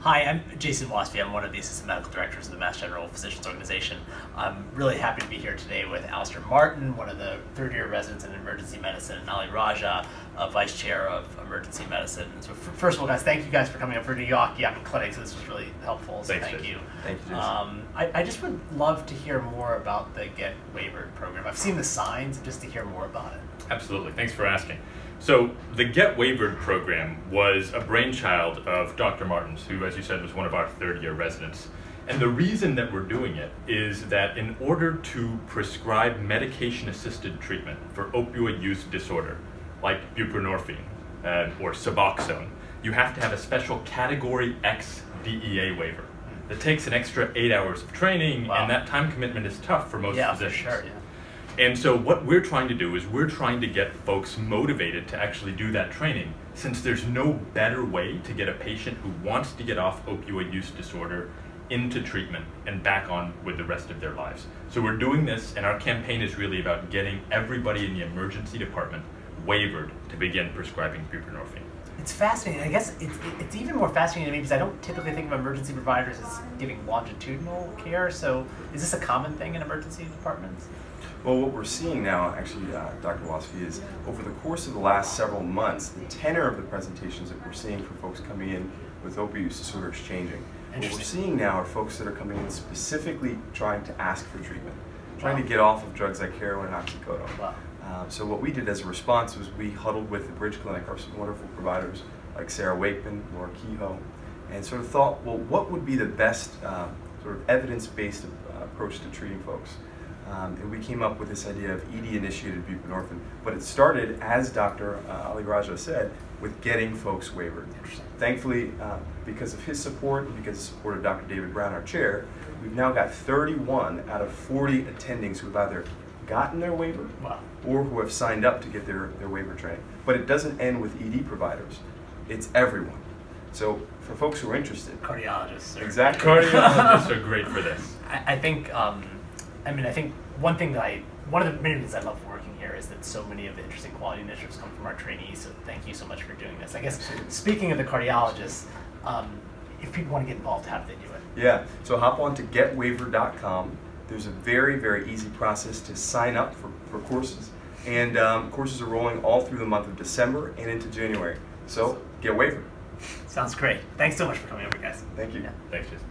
Hi, I'm Jason Waspy. I'm one of the assistant medical directors of the Mass General Physicians Organization. I'm really happy to be here today with Alistair Martin, one of the third-year residents in emergency medicine, and Ali Raja, vice chair of emergency medicine. So first of all, guys, thank you guys for coming up for New York Clinic. So this was really helpful. So Thanks, thank Jason. you. Thank you, Jason. I just would love to hear more about the Get Waivered program. I've seen the signs, just to hear more about it. Absolutely. Thanks for asking. So the Get Waivered program was a brainchild of Dr. Martin's, who, as you said, was one of our third-year residents. And the reason that we're doing it is that in order to prescribe medication-assisted treatment for opioid use disorder, like buprenorphine or Suboxone, you have to have a special Category X DEA waiver. That takes an extra 8 hours of training, Wow. and that time commitment is tough for most physicians. For sure, yeah. And so what we're trying to do is we're trying to get folks motivated to actually do that training, since there's no better way to get a patient who wants to get off opioid use disorder into treatment and back on with the rest of their lives. So we're doing this, and our campaign is really about getting everybody in the emergency department waivered to begin prescribing buprenorphine. It's fascinating. I guess it's even more fascinating to me because I don't typically think of emergency providers as giving longitudinal care. So is this a common thing in emergency departments? Well, what we're seeing now, actually, Dr. Wasfi, is over the course of the last several months, the tenor of the presentations that we're seeing for folks coming in with opioid use disorder is changing. What we're seeing now are folks that are coming in specifically trying to ask for treatment, trying to get off of drugs like heroin and oxycodone. Wow. So what we did as a response was we huddled with the Bridge Clinic, our some wonderful providers like Sarah Wakeman, Laura Kehoe, and sort of thought, well, what would be the best sort of evidence-based approach to treating folks? And we came up with this idea of ED-initiated buprenorphine, but it started, as Dr. Ali Raja said, with getting folks waivered. Thankfully, because of his support and because of the support of Dr. David Brown, our chair, we've now got 31 out of 40 attendings who have either gotten their waiver or who have signed up to get their waiver training. But it doesn't end with ED providers. It's everyone. So for folks who are interested. Cardiologists. Exactly. Cardiologists are great for this. I think one of the many reasons I love working here is that so many of the interesting quality initiatives come from our trainees, so thank you so much for doing this. I guess, speaking of the cardiologists, if people want to get involved, how do they do it? Yeah, so hop on to getwaiver.com. There's a very, very easy process to sign up for courses. And courses are rolling all through the month of December and into January. So get waivered. Sounds great. Thanks so much for coming over, guys. Thank you. Yeah. Thanks, Jason.